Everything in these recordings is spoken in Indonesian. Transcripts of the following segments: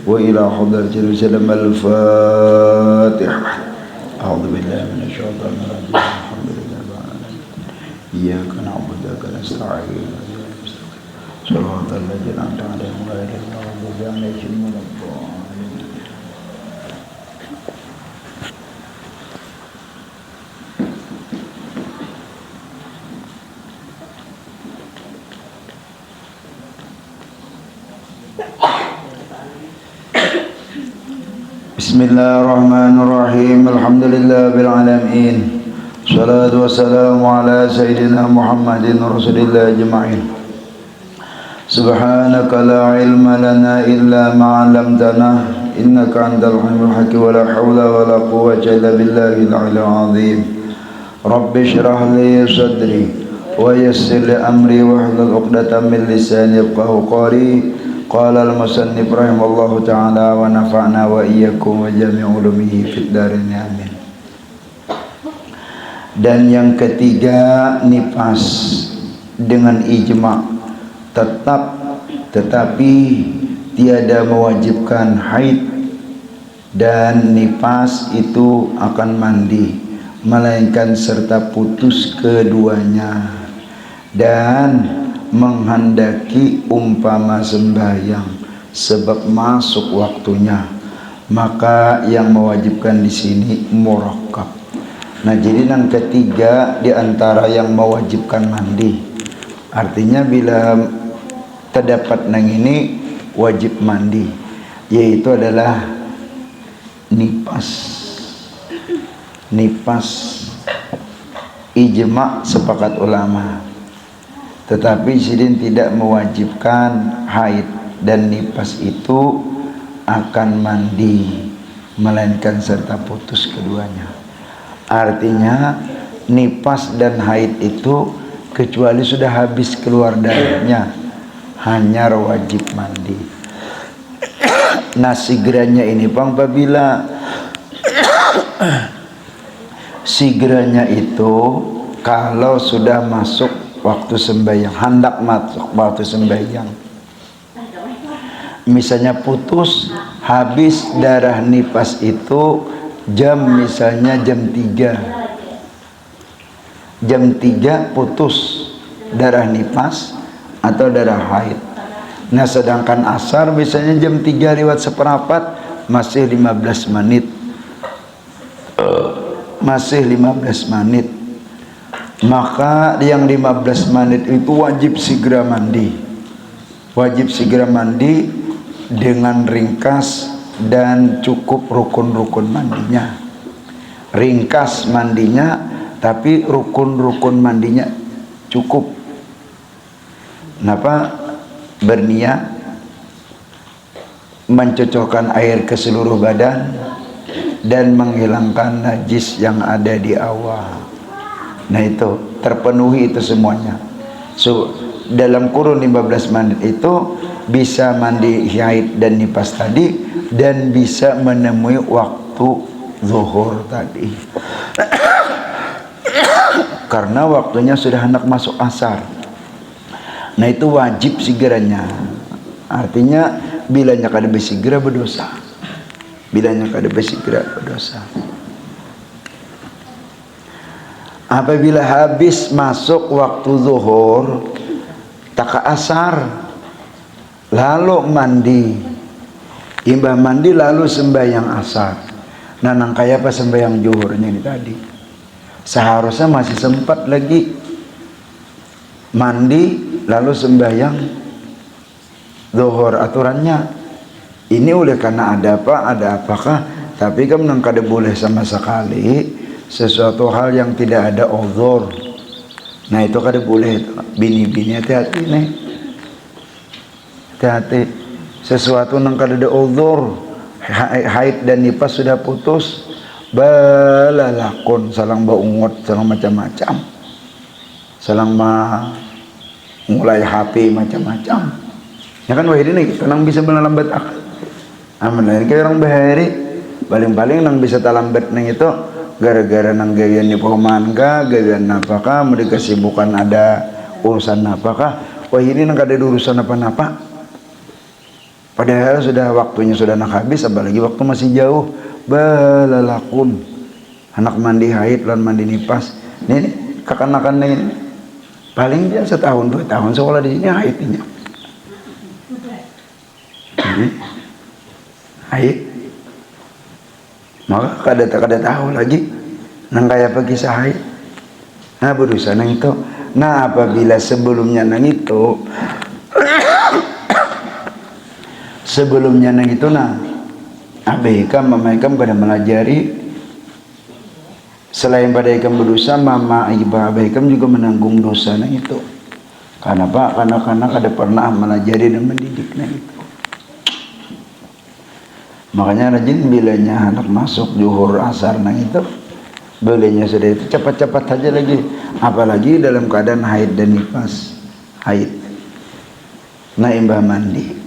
وإلى حضرة الرسول الفاتحة. أعوذ بالله من الشيطان الرجيم. الحمد لله رب العالمين. إياك نعبد وإياك نستعين. صراط الذين أنعمت عليهم غير المغضوب عليهم ولا الضالين. Bismillahirrahmanirrahim. Alhamdulillah bil alamin. Salatu wassalamu ala sayyidina Muhammadin rasulillah ajma'in. Subhanaka la ilma lana illa ma 'allamtana innaka antal alimul hakim wa la haula wa la quwwata illa billahil aliyyil azim. Rabbi shrah li sadri wa yassir li amri wahlul 'uqdatam min lisani yafqahu qawli. Qala al-musannif rahimallahu ta'ala wa nafa'na wa iyyakum wa jami'u ulumihi fid darin amin. Dan yang ketiga, nifas dengan ijma' tetapi tiada mewajibkan haid dan nifas itu akan mandi, melainkan serta putus keduanya dan menghendaki umpama sembahyang sebab masuk waktunya, maka yang mewajibkan di sini murakkab. Nah, jadi yang ketiga di antara yang mewajibkan mandi, artinya bila terdapat nang ini wajib mandi, yaitu adalah nifas. Nifas ijma' sepakat ulama. Tetapi sidin tidak mewajibkan haid dan nifas itu akan mandi, melainkan serta putus keduanya. Artinya nifas dan haid itu kecuali sudah habis keluar darahnya hanya wajib mandi. Nah, sigranya ini Bang, apabila sigranya itu kalau sudah masuk waktu sembahyang, hendak masuk waktu sembahyang, misalnya putus habis darah nifas itu misalnya jam 3 putus darah nifas atau darah haid. Nah, sedangkan asar misalnya jam 3 lewat seperempat, masih 15 menit, maka yang 15 menit itu wajib segera mandi. Wajib segera mandi dengan ringkas dan cukup rukun-rukun mandinya. Ringkas mandinya tapi rukun-rukun mandinya cukup. Kenapa? Berniat mencocokkan air ke seluruh badan dan menghilangkan najis yang ada di awal. Nah, itu terpenuhi itu semuanya. Dalam kurun 15 menit itu bisa mandi haid dan nifas tadi dan bisa menemui waktu zuhur tadi. Karena waktunya sudah hendak masuk asar. Nah, itu wajib segeranya. Artinya bilanya kada bersegera berdosa. Bilanya kada bersegera berdosa. Apabila habis masuk waktu zuhur tak asar lalu mandi, imbah mandi lalu sembahyang asar. Nah, nang kaya apa sembahyang zuhurnya ini tadi, seharusnya masih sempat lagi mandi lalu sembahyang zuhur. Aturannya ini oleh karena ada apakah, tapi kan nang kada boleh sama sekali sesuatu hal yang tidak ada uzur. Nah, itu kada boleh. Bini-bini hati-hati nih, hati-hati. Sesuatu yang kada ada uzur, haid dan nifas sudah putus, balalakon salang baungot, salang macam-macam, salang mulai HP macam-macam. Ya kan, wah ini nang bisa melambat akal. Aman, kayak orang bahari paling-paling nang bisa talambat nang itu gara-gara nang gawian ni perumahan kah, gawian apakah, mereka kesibukan ada urusan apakah, wah ini nang kada ada urusan apa-apa. Padahal sudah waktunya sudah nak habis, apalagi waktu masih jauh. Balalakun, anak mandi haid lan mandi nipas. Ini kekanakan ini paling dia setahun 2 tahun sekolah di sini haidnya. Haid. Maka kada tahu lagi nang kaya pagi haid. Nah berusaha nang itu. Nah apabila sebelumnya nang itu sebelumnya nang itu nah abaikan mamaikam pada melajari, selain pada ikam berdosa, mama iba abaikan juga menanggung dosa nang itu. Karena apa? Karena kada pernah melajari dan mendidik nang itu. Makanya rajin bilanya anak masuk zuhur asar nang itu, bolehnya sudah itu cepat-cepat saja lagi, apalagi dalam keadaan haid dan nifas. Haid nah imbah mandi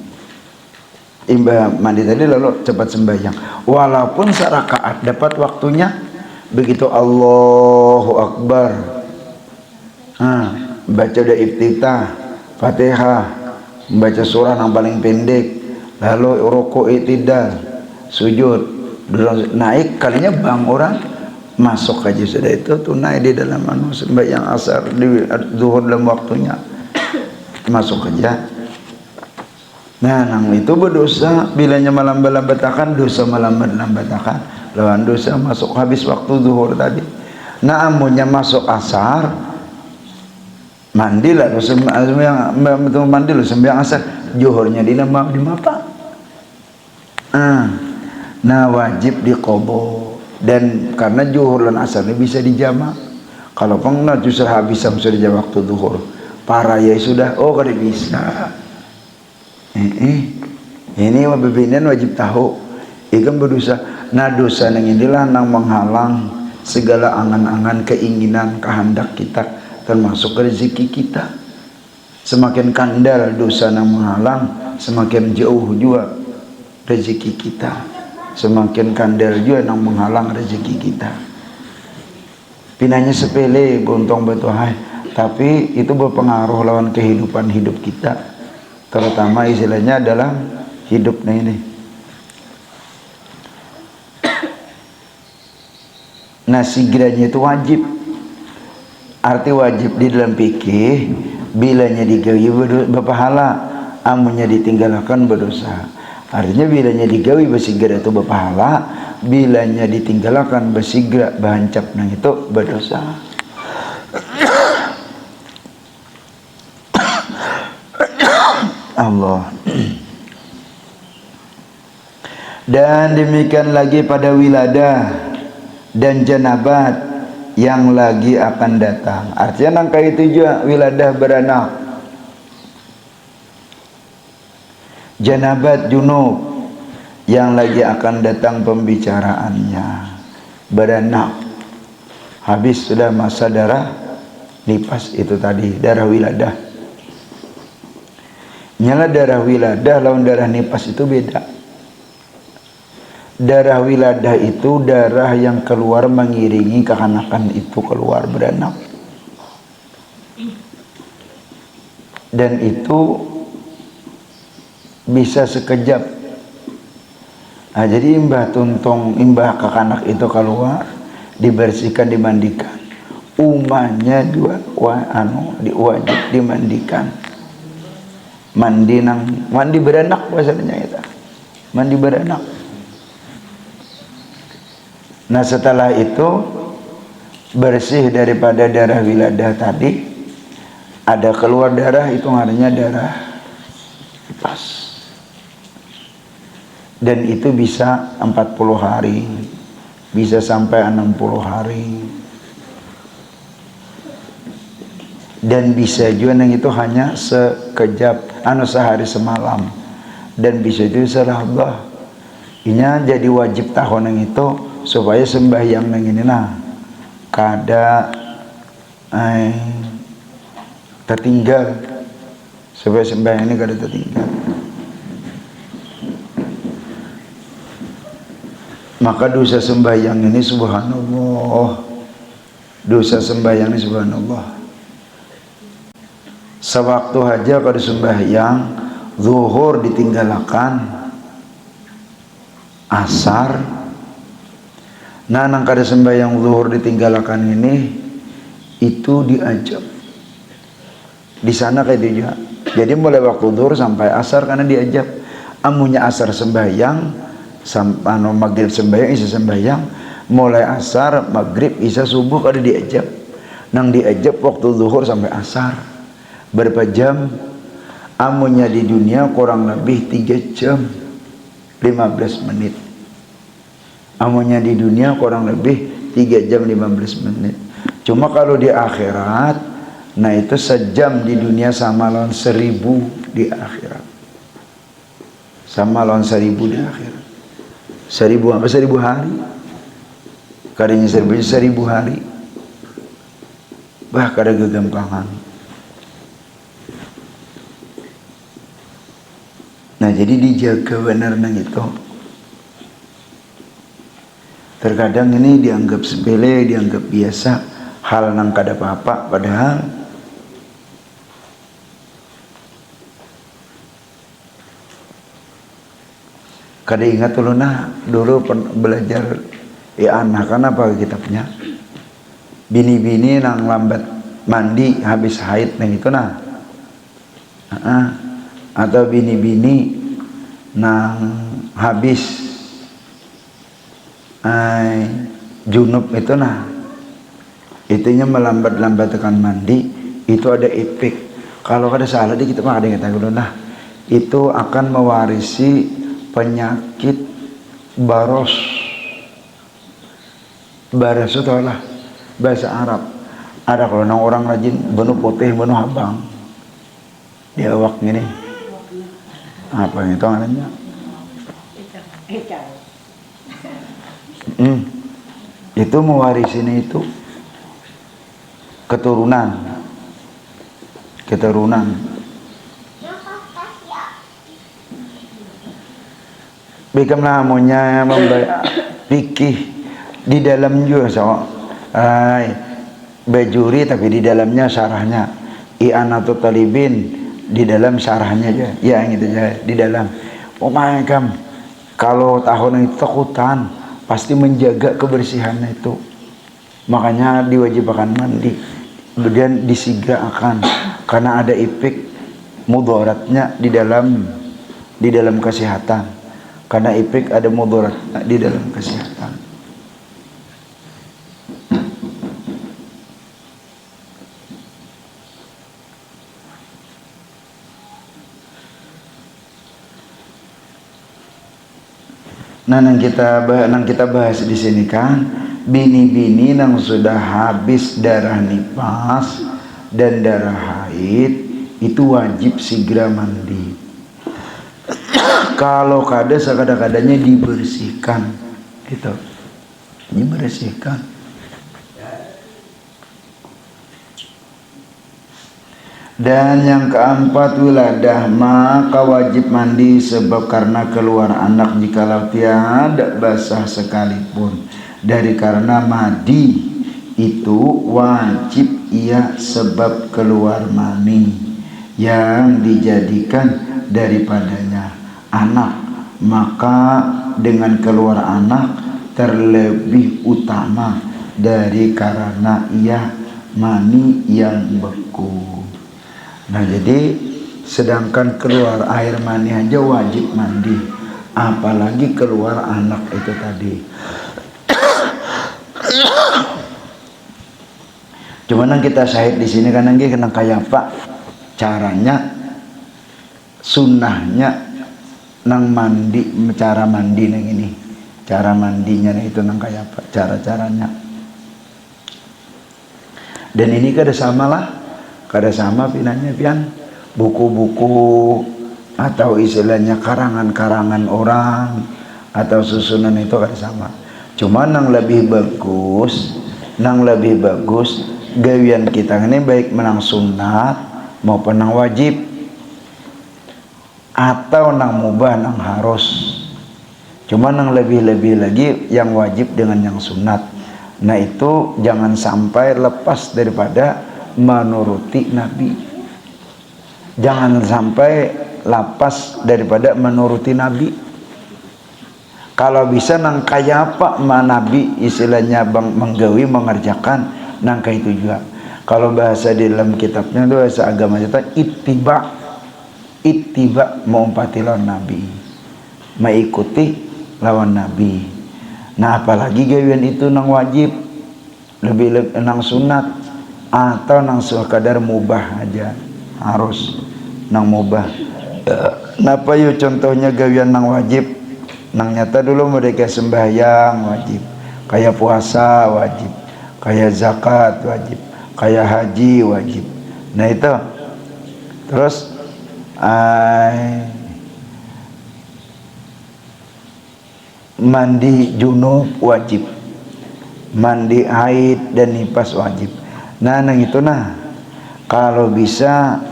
tadi lalu cepat sembahyang, walaupun serakaat dapat waktunya. Begitu Allahu Akbar, baca udah iftitah Fatihah, baca surah yang paling pendek, lalu ruku' i'tidal, sujud, naik kalinya bang orang masuk aja sudah itu tunai di dalam sembahyang asar di zuhur dalam waktunya masuk aja. Nah nang itu berdosa bilanya melambat-lambatakan, dosa melambat-lambatakan lawan dosa masuk habis waktu zuhur tadi. Nah amunnya masuk asar mandi lah sembahyang asar, zuhurnya di mapa. Nah wajib diqobo, dan karena zuhur dan asar ini bisa dijamak. Kalau pernah justru habis sudah jam waktu zuhur para ya sudah kada bisa. Ini wabibinan wajib tahu ikam berdosa. Nah dosa nang inilah nang menghalang segala angan-angan, keinginan, kehendak kita, termasuk rezeki kita. Semakin kandal dosa nang menghalang, semakin jauh juga rezeki kita. Semakin kandal juga nang menghalang rezeki kita. Pinanya sepele gontong batuhai, tapi itu berpengaruh lawan kehidupan hidup kita, terutama istilahnya adalah hidupnya ini. Nah sigiranya itu wajib. Arti wajib di dalam fikih, bilanya digawi berpahala, amunnya ditinggalkan berdosa. Artinya bilanya digawi besigera itu berpahala, bilanya ditinggalkan besigera bahancap nang itu berdosa. Allah. Dan demikian lagi pada wiladah dan janabat yang lagi akan datang. Artinya nangka itu juga wiladah beranak, janabat junub yang lagi akan datang pembicaraannya, beranak habis sudah masa darah nifas itu tadi, darah wiladah. Nyala darah wiladah lawan darah nifas itu beda. Darah wiladah itu darah yang keluar mengiringi kekanakan itu keluar beranak, dan itu bisa sekejap. Nah, jadi imbah tuntung, imbah kekanak itu keluar, dibersihkan, dimandikan. Umahnya juga wajib dimandikan. Mandi beranak bahasanya itu. Mandi beranak. Nah setelah itu bersih daripada darah wiladah tadi, ada keluar darah itu artinya darah nifas. Dan itu bisa 40 hari, bisa sampai 60 hari. Dan bisa juga yang itu hanya sekejap, sehari semalam. Dan bisa juga salah. Ini jadi wajib tahun yang itu supaya sembahyang yang ini kada tertinggal, supaya sembahyang ini kada tertinggal. Maka dosa sembahyang ini subhanallah, dosa sembahyang ini subhanallah. Sewaktu aja kada sembahyang zuhur ditinggalakan, asar. Nah, nang kada sembahyang zuhur ditinggalakan ini itu diajab. Di sana kayak dia. Jadi mulai waktu zuhur sampai asar karena diajab. Amunya asar sembahyang, sampai maghrib sembahyang, isya sembahyang, mulai asar, maghrib, isya, subuh kada diajab. Nang diajab waktu zuhur sampai asar. Berapa jam? Amunya di dunia kurang lebih 3 jam 15 menit. Amunya di dunia kurang lebih 3 jam 15 menit. Cuma kalau di akhirat, nah itu sejam di dunia sama lawan 1000 di akhirat. Sama lawan 1000 di akhirat. 1000 apa 1000 hari? Kadanya 1000 hari. Bah kada gegampangan. Nah jadi dijaga benar nang itu. Terkadang ini dianggap sepele, dianggap biasa, hal nang kada apa-apa, padahal kada ingat dulu belajar anak kan apa kitabnya, bini-bini nang lambat mandi habis haid nang itu atau bini-bini nang habis junub itu itunya melambat-lambatkan mandi, itu ada efek. Kalau kada salah di kita mah ada yang kata itu akan mewarisi penyakit baros. Baros itu adalah bahasa Arab. Ada kalau orang rajin benuh putih benuh abang di awak gini, apa itu namanya? Itu mewarisinya itu keturunan. Bagaimana namanya fikih di dalam juga bajuri, tapi di dalamnya syarahnya i'anatul talibin, di dalam syarahnya aja ya gitu aja di dalam. Kalau tahun itu takutan pasti menjaga kebersihannya itu, makanya diwajibkan mandi, kemudian disigakan karena ada efek mudaratnya di dalam kesehatan, karena efek ada mudaratnya di dalam kesehatan. Nah, nang kita bahas di sini kan bini-bini nang sudah habis darah nifas dan darah haid itu wajib segera mandi. Kalau kada sekada-kadanya dibersihkan gitu. Dibersihkan. Dan yang keempat, wiladah, maka wajib mandi sebab karena keluar anak jikalau tiada basah sekalipun. Dari karena mandi itu wajib ia sebab keluar mani yang dijadikan daripadanya anak, maka dengan keluar anak terlebih utama dari karena ia mani yang beku. Nah jadi sedangkan keluar air mani aja wajib mandi, apalagi keluar anak itu tadi. Cuman kita syahid di sini kan nggih kena kayak apa caranya, sunnahnya nang mandi, cara mandi nang ini, cara mandinya itu nang kayak apa cara-caranya. Dan ini kada sama pinanya pian buku-buku atau istilahnya karangan-karangan orang atau susunan itu kada sama. Cuma nang lebih bagus gawian kita ini baik menang sunat maupun nang wajib atau nang mubah nang harus. Cuma nang lebih-lebih lagi yang wajib dengan yang sunat. Nah itu jangan sampai lepas daripada menuruti Nabi. Jangan sampai lapas daripada menuruti Nabi. Kalau bisa nang kaya apa Nabi istilahnya bang menggawi mengerjakan nang kaya itu juga. Kalau bahasa di dalam kitabnya itu bahasa agama kita ittiba mengumpati lawan Nabi, mengikuti lawan Nabi. Nah apalagi gawian itu nang wajib, lebih nang sunat atau nang sekadar mubah aja, harus nang mubah. Napa yuk contohnya gawian nang wajib, nang nyata dulu mereka sembahyang wajib, kayak puasa wajib, kayak zakat wajib, kayak haji wajib. Nah itu terus mandi junub wajib, mandi haid dan nifas wajib. Nah nang itu kalau bisa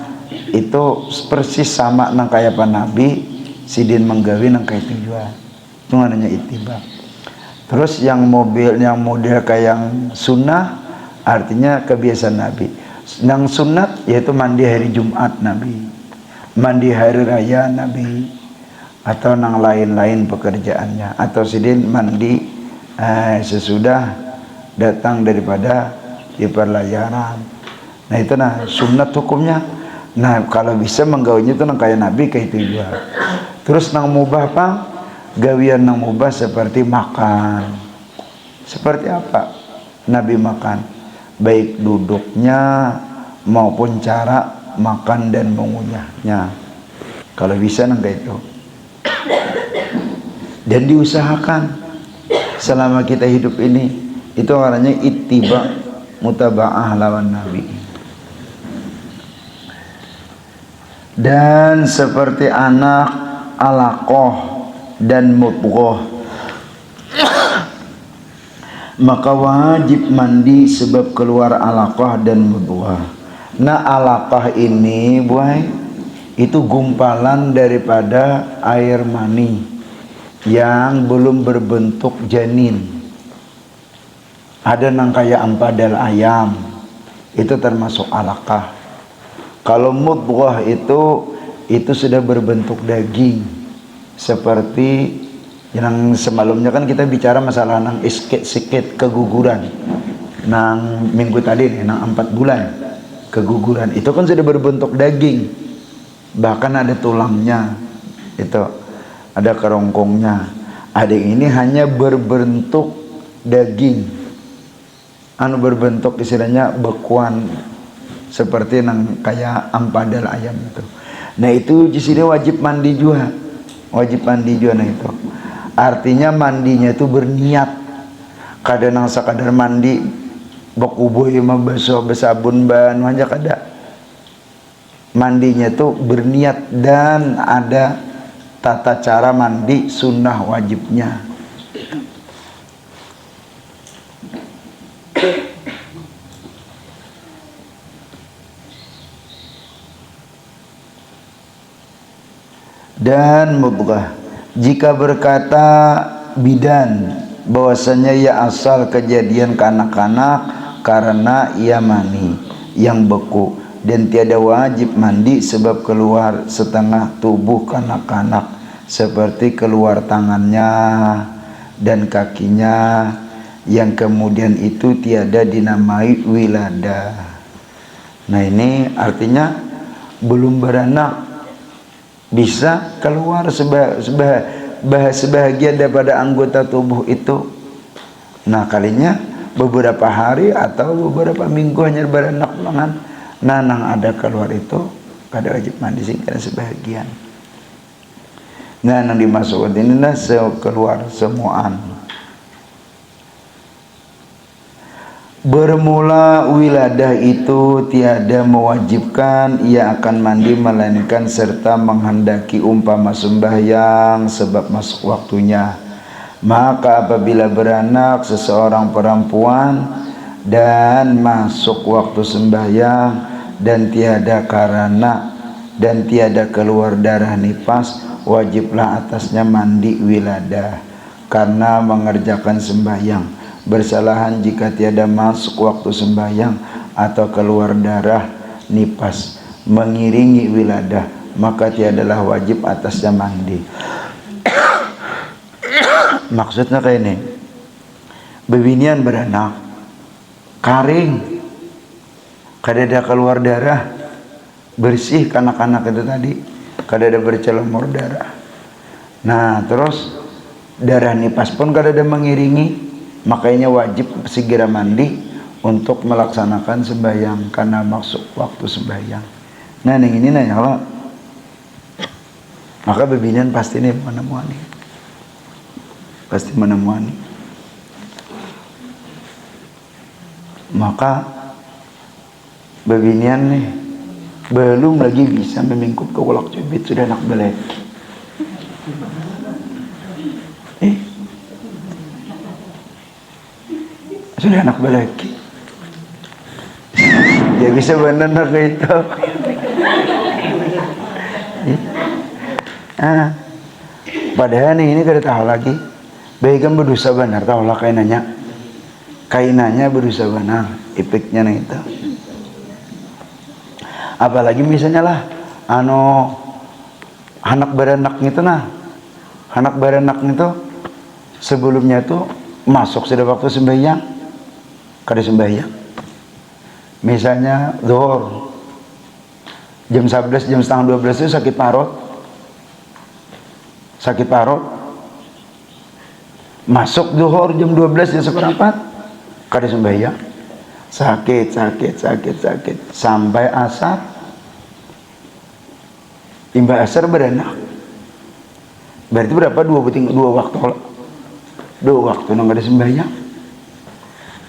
itu persis sama nang kayak Pak Nabi sidin menggawi nang kayak itu juga. Itu namanya ittiba. Terus yang model kayak yang sunnah artinya kebiasaan Nabi. Nang sunat yaitu mandi hari Jumat Nabi, mandi hari raya Nabi, atau nang lain-lain pekerjaannya, atau sidin mandi sesudah datang daripada di perlayaran. Nah itu sunat hukumnya. Nah kalau bisa menggawinya itu nang kayak Nabi kayak itu juga. Terus nang mubah apa? Gawian nang mubah seperti makan. Seperti apa Nabi makan? Baik duduknya maupun cara makan dan mengunyahnya. Kalau bisa nang kayak itu. Dan diusahakan selama kita hidup ini, itu namanya ittiba mutaba'ah lawan Nabi. Dan seperti anak alaqah dan mudghah, maka wajib mandi sebab keluar alaqah dan mudghah. Nah alaqah ini itu gumpalan daripada air mani yang belum berbentuk janin. Ada nang kayak ampadal ayam, itu termasuk alaqah. Kalau mudghah itu sudah berbentuk daging, seperti yang semalamnya kan kita bicara masalah nang sikit keguguran, nang minggu tadi nih, nang 4 bulan keguguran, itu kan sudah berbentuk daging, bahkan ada tulangnya, itu ada kerongkongnya. Ada ini hanya berbentuk daging, berbentuk istilahnya bekuan, seperti nang kayak ampadal ayam itu. Nah itu di sini wajib mandi juga, wajib mandi juga. Nah itu artinya mandinya itu berniat. Kadang nang sekadar mandi bekubuh mah besabun ban aja kada. Mandinya itu berniat dan ada tata cara mandi sunnah wajibnya. Dan mudghah, jika berkata bidan bahwasanya ia asal kejadian kanak-kanak karena ia mani yang beku, dan tiada wajib mandi sebab keluar setengah tubuh kanak-kanak, seperti keluar tangannya dan kakinya, yang kemudian itu tiada dinamai wiladah. Nah ini artinya belum beranak, bisa keluar sebahagian daripada anggota tubuh itu. Nah kalinya beberapa hari atau beberapa minggu hanya beranak ulangan, nanang ada keluar itu kada wajib mandi sih karena sebahagian. Nah nang dimasukkan ini keluar semuaan. Bermula wiladah itu tiada mewajibkan ia akan mandi, melainkan serta menghendaki umpama sembahyang sebab masuk waktunya. Maka apabila beranak seseorang perempuan dan masuk waktu sembahyang dan tiada karana dan tiada keluar darah nifas, wajiblah atasnya mandi wiladah karena mengerjakan sembahyang. Bersalahan jika tiada masuk waktu sembahyang atau keluar darah nifas mengiringi wiladah, maka tiadalah wajib atasnya mandi. Maksudnya kayak ini, bebinian beranak karing, kadada keluar darah, bersih kanak-kanak itu tadi, kadada bercelumur darah. Nah terus darah nipas pun kadada mengiringi, makanya wajib segera mandi untuk melaksanakan sembahyang karena masuk waktu sembahyang. Nah yang ini nanya kalau maka bebinian pasti nih menemuani, pasti menemuani. Maka bebinian nih belum lagi bisa memingkup ke ulak cubit sudah anak belek. Sudah anak belek. Ya bisa benar kayak itu. Padahal ini kada tahu lagi. Baikkan berdosa benar tahu lah kainannya berdosa benar. Efeknya nih itu. Apalagi misalnya lah, anak beranak itu anak beranak itu sebelumnya itu masuk sudah waktu sembahyang, kada sembahyang. Misalnya zuhur jam 11, jam setengah 12 itu sakit parut, masuk zuhur jam 12 jam seperempat, kada sembahyang, sakit sampai asar. Imbah asar beranak, berarti berapa? Dua waktu nang kada sembahyang.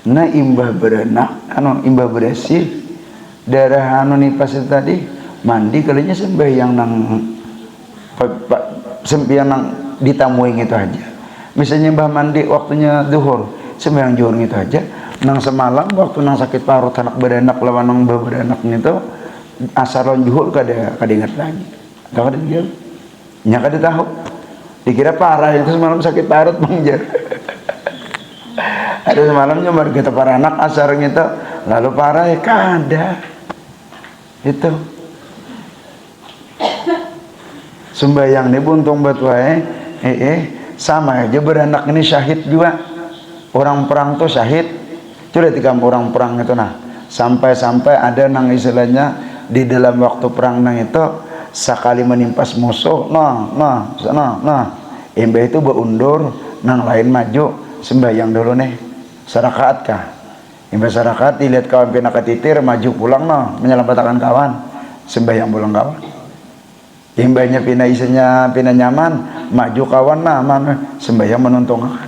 Nah imbah beranak, imbah bersih darah nipas itu tadi, mandi kalinya sembahyang nang sembahyang nang ditamuing itu aja. Misalnya mbah mandi waktunya zuhur, sembahyang zuhur itu aja. Nang semalam waktu nang sakit parut anak beranak lawan nang mbah beranak itu asar lawan zuhur kada ingat lagi. Kada dia nya kada tahu. Dikira parah itu semalam sakit parut mangjar. Ada semalamnya baru kita para anak asar gitu, lalu parah ya kada. Itu sembahyang nih buntung batuai, sama aja beranak ini syahid juga. Orang perang tuh syahid. Coba tiga orang perang itu sampai ada nang istilahnya di dalam waktu perang nang itu sekali menimpas musuh, imbah itu berundur, nang lain maju sembahyang dulu nih. Sarakaat kah? Imbah sarakaat dilihat kawan pina ketitir maju pulang menyelamatkan kawan, sembahyang pulang kawan. Imbahnya pina isinya pina nyaman, maju kawan sembahyang menuntungkan.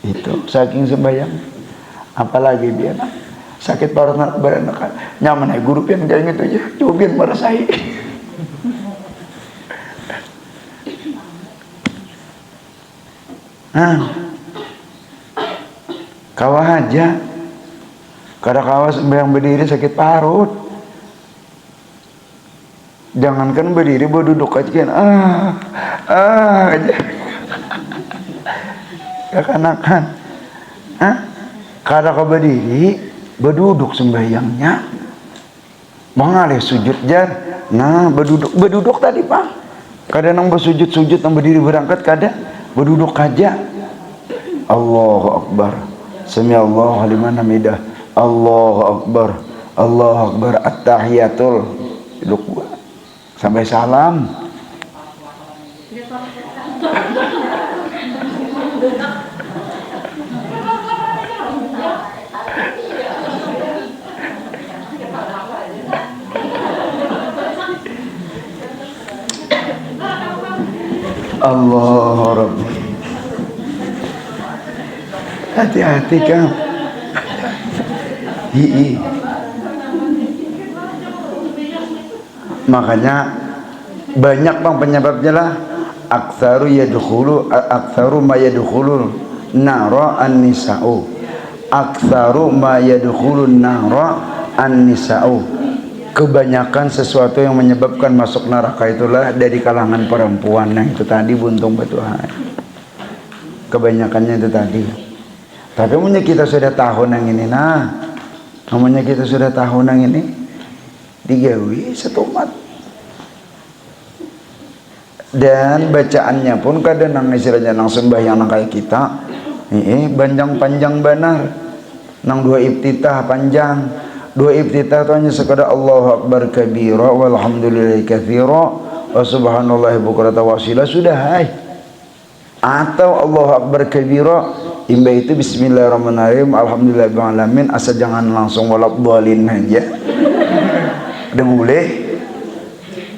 Itu saking sembahyang. Apalagi dia sakit parut nak beranak nyaman guru pian kayak gitu aja, coba pian merasahi. Kawah aja kada kawas sembahyang berdiri sakit parut, jangankan berdiri berduduk aja kan aja kekanakan kada ka berdiri berduduk sembahyangnya mengalih sujud jar berduduk tadi pak kada nang bersujud nang berdiri berangkat kada berduduk aja. Allahu Akbar, samiallahu liman hamidah, Allahu Akbar, at-tahiyatul, duduk sampai salam. Allah Rabbi, hati-hati kan. Makanya banyak bang penyebabnya lah. Aktsaru ma yadkhulu nara an-nisa'u. Aktsaru ma yadkhulu nara an-nisa'u. Kebanyakan sesuatu yang menyebabkan masuk neraka itulah dari kalangan perempuan. Nah itu tadi buntung batuhan. Kebanyakannya itu tadi. Tapi namanya kita sudah tahu nang ini namanya kita sudah tahu nang ini digawi setumat. Dan bacaannya pun kadang nang istilahnya nang sembahyang nang kayak kita panjang benar, nang dua iftitah panjang. Dua iftitah itu hanya sekadar Allahu Akbar kabira walhamdulillahi katsira wa subhanallahi bukratan wa asila, sudah hai. Atau Allahu Akbar kabira imba itu bismillahirrahmanirrahim alhamdulillahirabbil alamin, asal jangan langsung waladhdallin aja. Ada boleh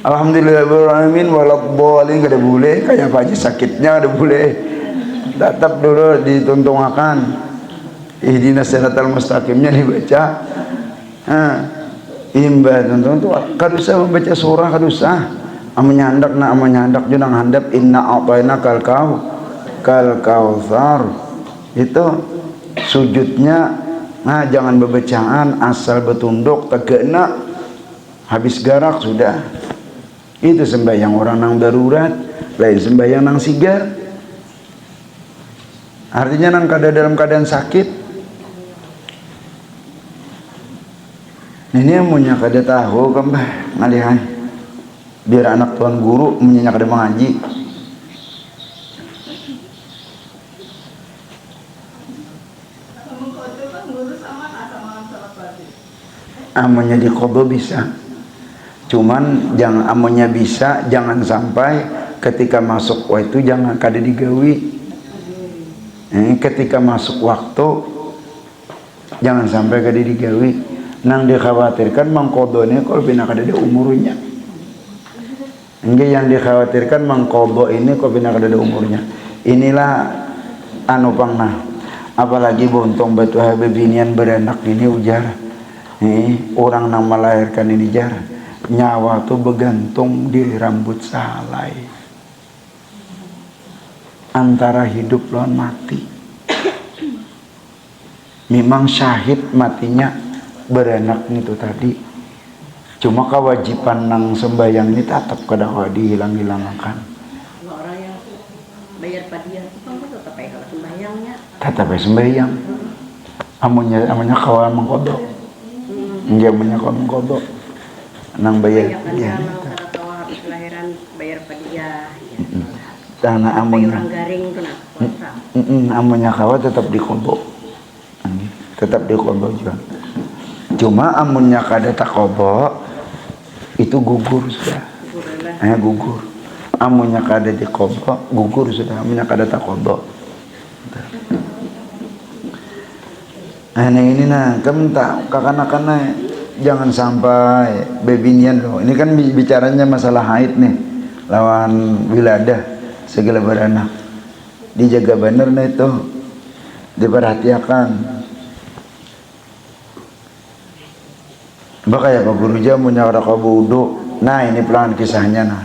alhamdulillahirabbil alamin waladhdallin kada boleh, kayak apa aja sakitnya ada boleh. Tetap dulu dituntungakan ihdinas siratal mustaqimnya dibaca. Imba tonton tu kadusah membaca surah kadusah. Amunnya hendak junang handap inna a'tayna kal kautsar. Itu sujudnya jangan bebacaan asal betunduk tegakna habis garak sudah. Itu sembahyang orang nang darurat, lain sembahyang nang sigar. Artinya nang dalam keadaan sakit. Ini punya kada tahu kembah ngalihan biar anak tuan guru punya kada mengaji. Amunnya di qadha bisa, cuman jangan amunnya bisa jangan sampai ketika masuk waktu jangan kada digawi. Ketika masuk waktu jangan sampai kada digawi. Nang dikhawatirkan mangkodonya kalau bina kada ada umurnya. Enggak, yang dikhawatirkan mangkodo ini kalau bina kada ada umurnya. Inilah anu pangna. Apalagi bontong batu habibinian beranak ini ujar. Orang nang melahirkan ini jar. Nyawa tuh bergantung di rambut salai. Antara hidup lawan mati. Memang syahid matinya beranak itu tadi, cuma kewajiban nang sembahyang ini tetap kada dihilang-hilangkan. Orang yang bayar padiah itu kan tetap kalau sembahyangnya tetap sembahyang. Amunnya kawal mengkodok, enggak amunnya kawal mengkodok nang bayar padiah. Kalau habis lahiran bayar padiah. Tanah amunnya orang garing itu nak puasa. Amunnya kawal tetap dikodok, tetap dikodok juga. Cuma amunnya kada takobo itu gugur sudah. Gugur. Amunnya kada dikobo gugur sudah. Amunnya kada takobo. Ini kamu tak kakana-kana jangan sampai bebinian loh. Ini kan bicaranya masalah haid nih, lawan wiladah segala beranak. Dijaga bener nah itu, diperhatikan. Bakaya Pak Guru jamu nyawara kabudu. Nah ini pelan kisahnya nah.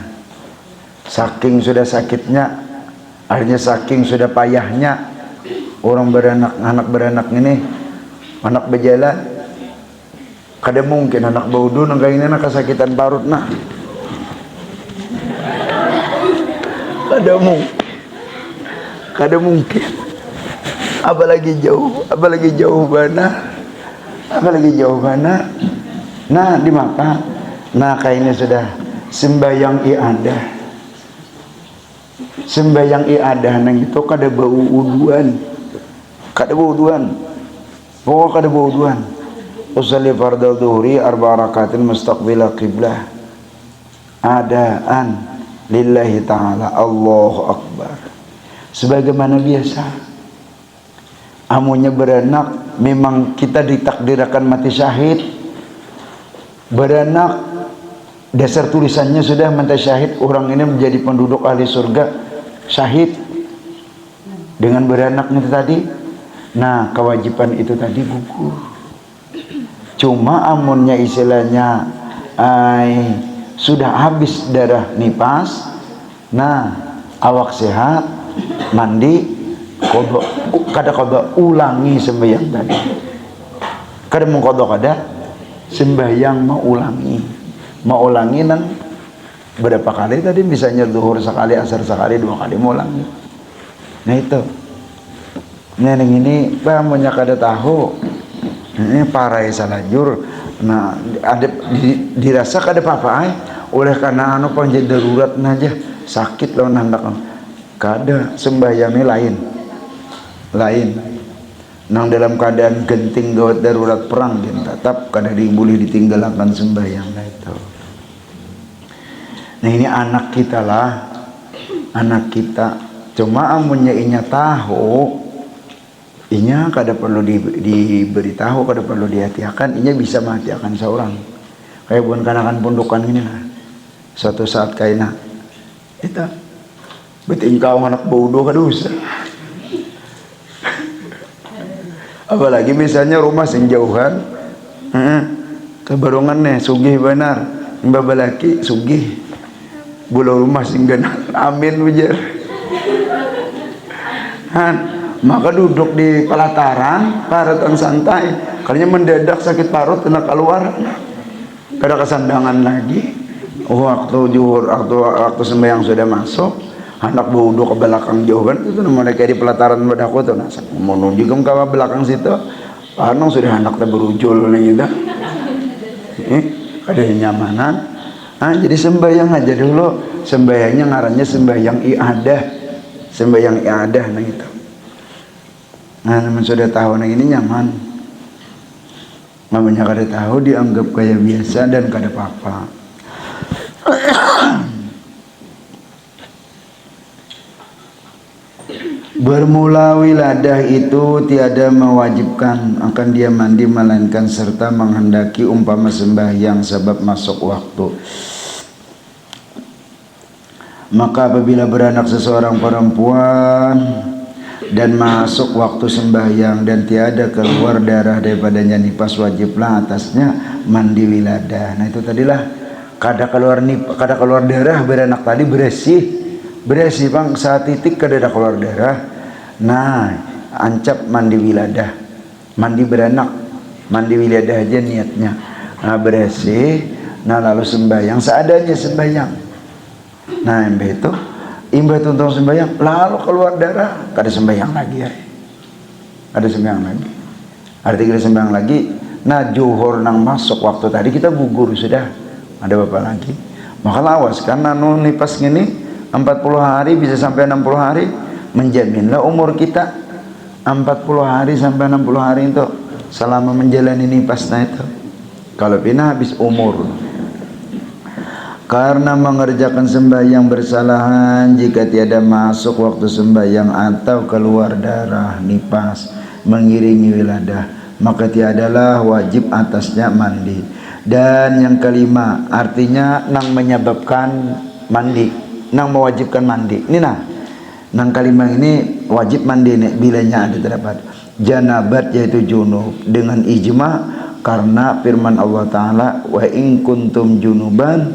Saking sudah sakitnya, akhirnya saking sudah payahnya orang anak beranak ini, anak berjalan. Kada mungkin anak baudu nang kaini nak kesakitan parut nah. Kada mungkin. Apalagi jauh mana. Nah di mata, nah kayaknya sudah sembahyang iadah nang itu kada bau uduan, pokok kada bau uduan. Usalli fardhu dhuhri arba'a rakaatin mustaqbila qiblah adaan lillahi ta'ala Allahu Akbar. Sebagaimana biasa amunnya beranak memang kita ditakdirkan mati syahid. Beranak dasar tulisannya sudah mati syahid, orang ini menjadi penduduk ahli surga syahid dengan beranak itu tadi. Nah kewajiban itu tadi gugur. Cuma amunnya istilahnya sudah habis darah nipas, nah awak sehat mandi kodok, kada ulangi sembahyang tadi. Kada mengkodok kada sembahyang mau ulangi nang berapa kali tadi, misalnya zuhur sekali, asar sekali, 2 kali mau ulangi. Nah itu neneng ini pamunya kada tahu ini parai salajur. Nah ada dirasa kada apa-apa oleh karena anu panjang darurat aja sakit lawan hendak kada sembahyangnya lain nang dalam keadaan genting gawat darurat perang dan tetap kada boleh ditinggalkan sembahyang itu. Nah ini anak kita lah, anak kita. Cuma amunnya inya tahu, inya kada perlu diberitahu, kada perlu dihati-hakan, inya bisa menghati-hakan seorang. Kayak bukan kanakan pundukan ini lah. Suatu saat kaina, itu beting kau anak bodoh kadusa. Apalagi misalnya rumah sing jauhan, kebarongan nih sugih benar, babalaki sugih, bulan rumah sing ganal, amin ujar. Maka duduk di pelataran, paratan santai, kalinya mendadak sakit parut kena keluar, kada kesandangan lagi. Waktu juhur, waktu sembahyang sudah masuk. Anak bodoh ke belakang jauhan itu namanya kayak di pelataran badaku tuh nasa mau juga ke belakang situ panong sudah anak teh berujul nih gitu ada nyamanan. Jadi sembahyang aja dulu, sembahyangnya ngarannya sembahyang iadah nah itu. Nah namun sudah tahu nah ini nyaman, namanya kada tahu dianggap kayak biasa dan kada apa-apa. Bermula wiladah itu tiada mewajibkan akan dia mandi melainkan serta menghendaki umpama sembahyang sebab masuk waktu. Maka apabila beranak seseorang perempuan dan masuk waktu sembahyang dan tiada keluar darah daripadanya nifas, wajiblah atasnya mandi wiladah. Nah itu tadilah kada keluar darah beranak tadi bersih bang saat titik kada ada keluar darah. Nah ancap mandi wiladah, mandi beranak, mandi wiladah aja niatnya. Nah bersih, nah lalu sembahyang seadanya sembahyang. Nah itu imbah tuntung sembahyang lalu keluar darah, kada sembahyang lagi ya, ada sembahyang lagi. Arti kita sembahyang lagi. Nah juhur nang masuk waktu tadi kita gugur sudah, ada bapak lagi. Maka lawas karena nipas gini 40 hari bisa sampai 60 hari. Menjaminlah umur kita 40 hari sampai 60 hari itu selama menjalani nifasnya itu. Kalau pindah habis umur. Karena mengerjakan sembahyang bersalahan jika tiada masuk waktu sembahyang atau keluar darah nifas mengiringi wiladah, maka tiadalah wajib atasnya mandi. Dan yang kelima artinya nang menyebabkan mandi, nang mewajibkan mandi. Ini nang kalimah ini wajib mandi nih bilanya ada terdapat janabat yaitu junub dengan ijma karena firman Allah Ta'ala wa in kuntum junuban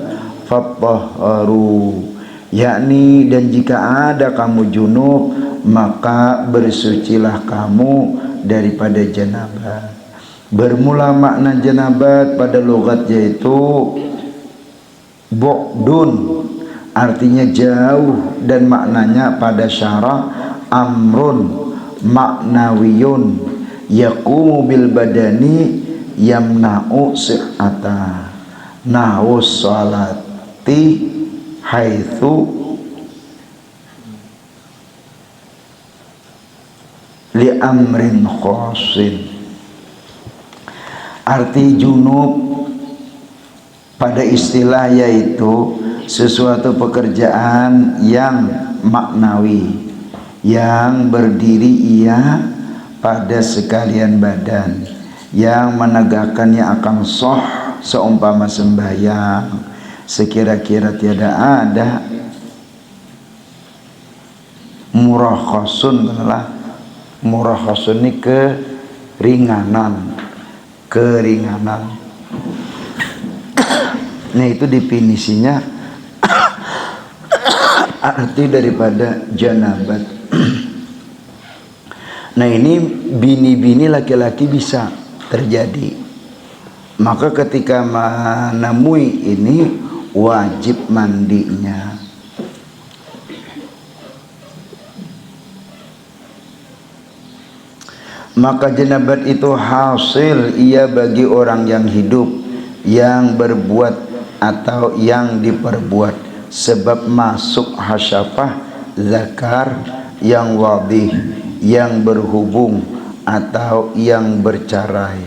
fattahharu, yakni dan jika ada kamu junub maka bersucilah kamu daripada janabat. Bermula makna janabat pada logat yaitu bu'dun, artinya jauh, dan maknanya pada syara amrun maknawiyun yaqumu bil badani yamna'u sihata nahu salati haitsu li amrin khosin. Arti junub pada istilah yaitu sesuatu pekerjaan yang maknawi yang berdiri ia pada sekalian badan yang menegakkannya akan soh seumpama sembahyang sekira-kira tiada ada murakhasun adalah murakhasun ini keringanan. Nah itu definisinya arti daripada janabat. Nah ini bini-bini laki-laki bisa terjadi. Maka ketika menemui ini wajib mandinya. Maka janabat itu hasil ia bagi orang yang hidup yang berbuat atau yang diperbuat, sebab masuk hasyafah zakar yang wadih, yang berhubung atau yang bercarai,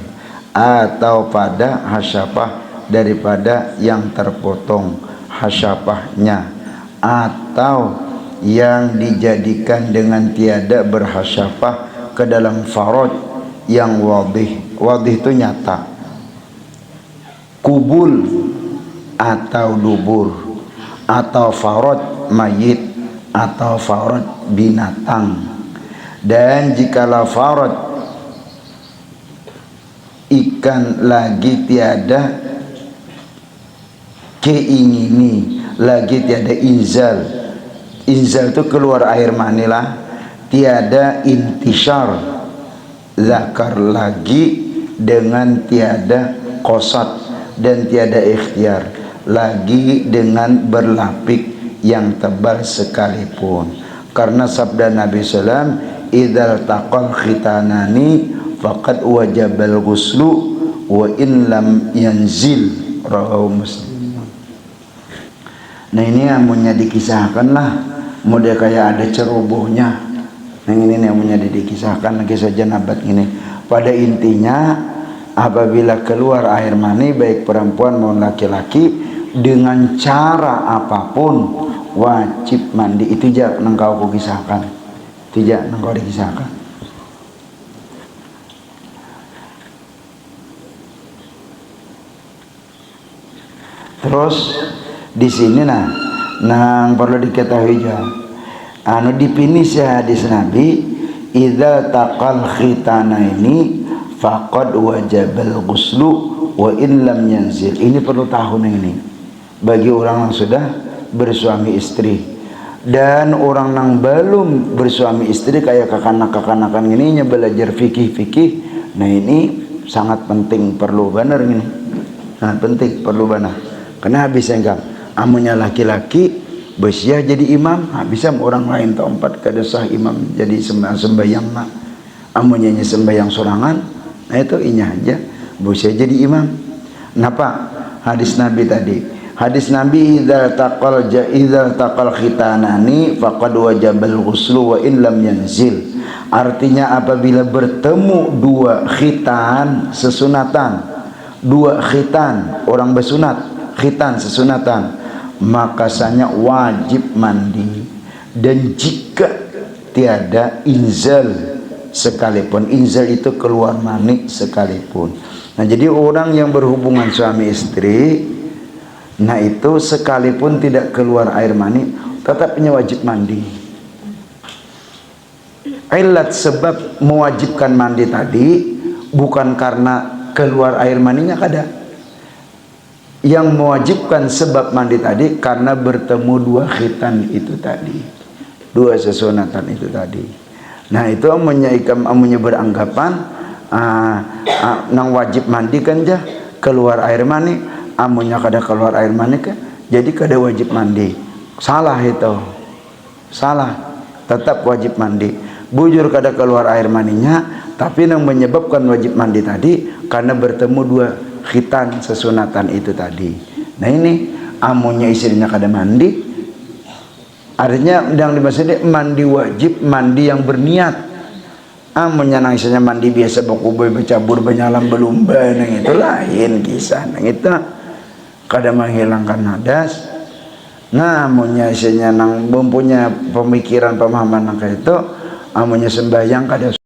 atau pada hasyafah daripada yang terpotong hasyafahnya, atau yang dijadikan dengan tiada berhasyafah ke dalam faraj yang wadih. Wadih itu nyata. Kubul atau dubur, atau faraj mayit, atau faraj binatang. Dan jikalau faraj ikan lagi tiada keingini, lagi tiada inzal. Inzal itu keluar air mani lah, tiada intishar zakar lagi, dengan tiada qasad dan tiada ikhtiar lagi, dengan berlapik yang tebal sekalipun. Karena sabda Nabi SAW, idzal taqal khitanani faqad wajabal ghuslu wa in lam yanzil, rawahu Muslim. Nah ini amunnya dikisahkan lah, model kayak ada cerobohnya. Nah ini amunnya dikisahkan kisah janabat ini. Pada intinya apabila keluar air mani baik perempuan maupun laki-laki dengan cara apapun wajib mandi. Itu jak nengkau ku kisahkan, tidak nengkau dikisahkan. Terus di sini nang perlu diketahui juga, anu dipinis ya hadis Nabi, idza taqal khitana ini faqad wajabal ghuslu wa in lam yanzil. Ini perlu tahu ini bagi orang yang sudah bersuami istri, dan orang yang belum bersuami istri kayak kekanak-kekanakan ini belajar fikih. Nah ini sangat penting, perlu benar ini, sangat penting, perlu benar. Karena habis enggak amunnya laki-laki bersiah jadi imam, bisa orang lain tempat kedesah imam jadi sembahyang nak. Amunnya sembahyang sorangan, nah itu inya aja bersiah jadi imam. Napa hadis Nabi tadi? Hadis Nabi idzal taqal khitanani faqad wajabal ghuslu wa in lam yanzil. Artinya apabila bertemu dua khitan sesunatan, dua khitan orang bersunat, khitan sesunatan, maka sanya wajib mandi. Dan jika tiada inzal sekalipun, inzal itu keluar mani sekalipun. Nah jadi orang yang berhubungan suami istri, nah itu sekalipun tidak keluar air mani tetapnya wajib mandi. Ilat sebab mewajibkan mandi tadi bukan karena keluar air maninya kada. Yang mewajibkan sebab mandi tadi karena bertemu dua khitan itu tadi, dua sesunatan itu tadi. Nah itu amunnya beranggapan nang wajib mandi kan jah keluar air mani, amunnya kada keluar air mani kan jadi kada wajib mandi. Salah itu, salah. Tetap wajib mandi. Bujur kada keluar air maninya, tapi yang menyebabkan wajib mandi tadi karena bertemu dua khitan sesunatan itu tadi. Nah ini amunnya istrinya kada mandi, artinya yang dimaksud mandi wajib, mandi yang berniat. Amunnya nang istrinya mandi biasa bakuboy bercabur banyalam belumba, nang itu lain kisah. Nang itu kada menghilangkan hadas. Nah amunnya istrinya nang mempunyai pemikiran pemahaman nang itu, amunnya sembahyang kada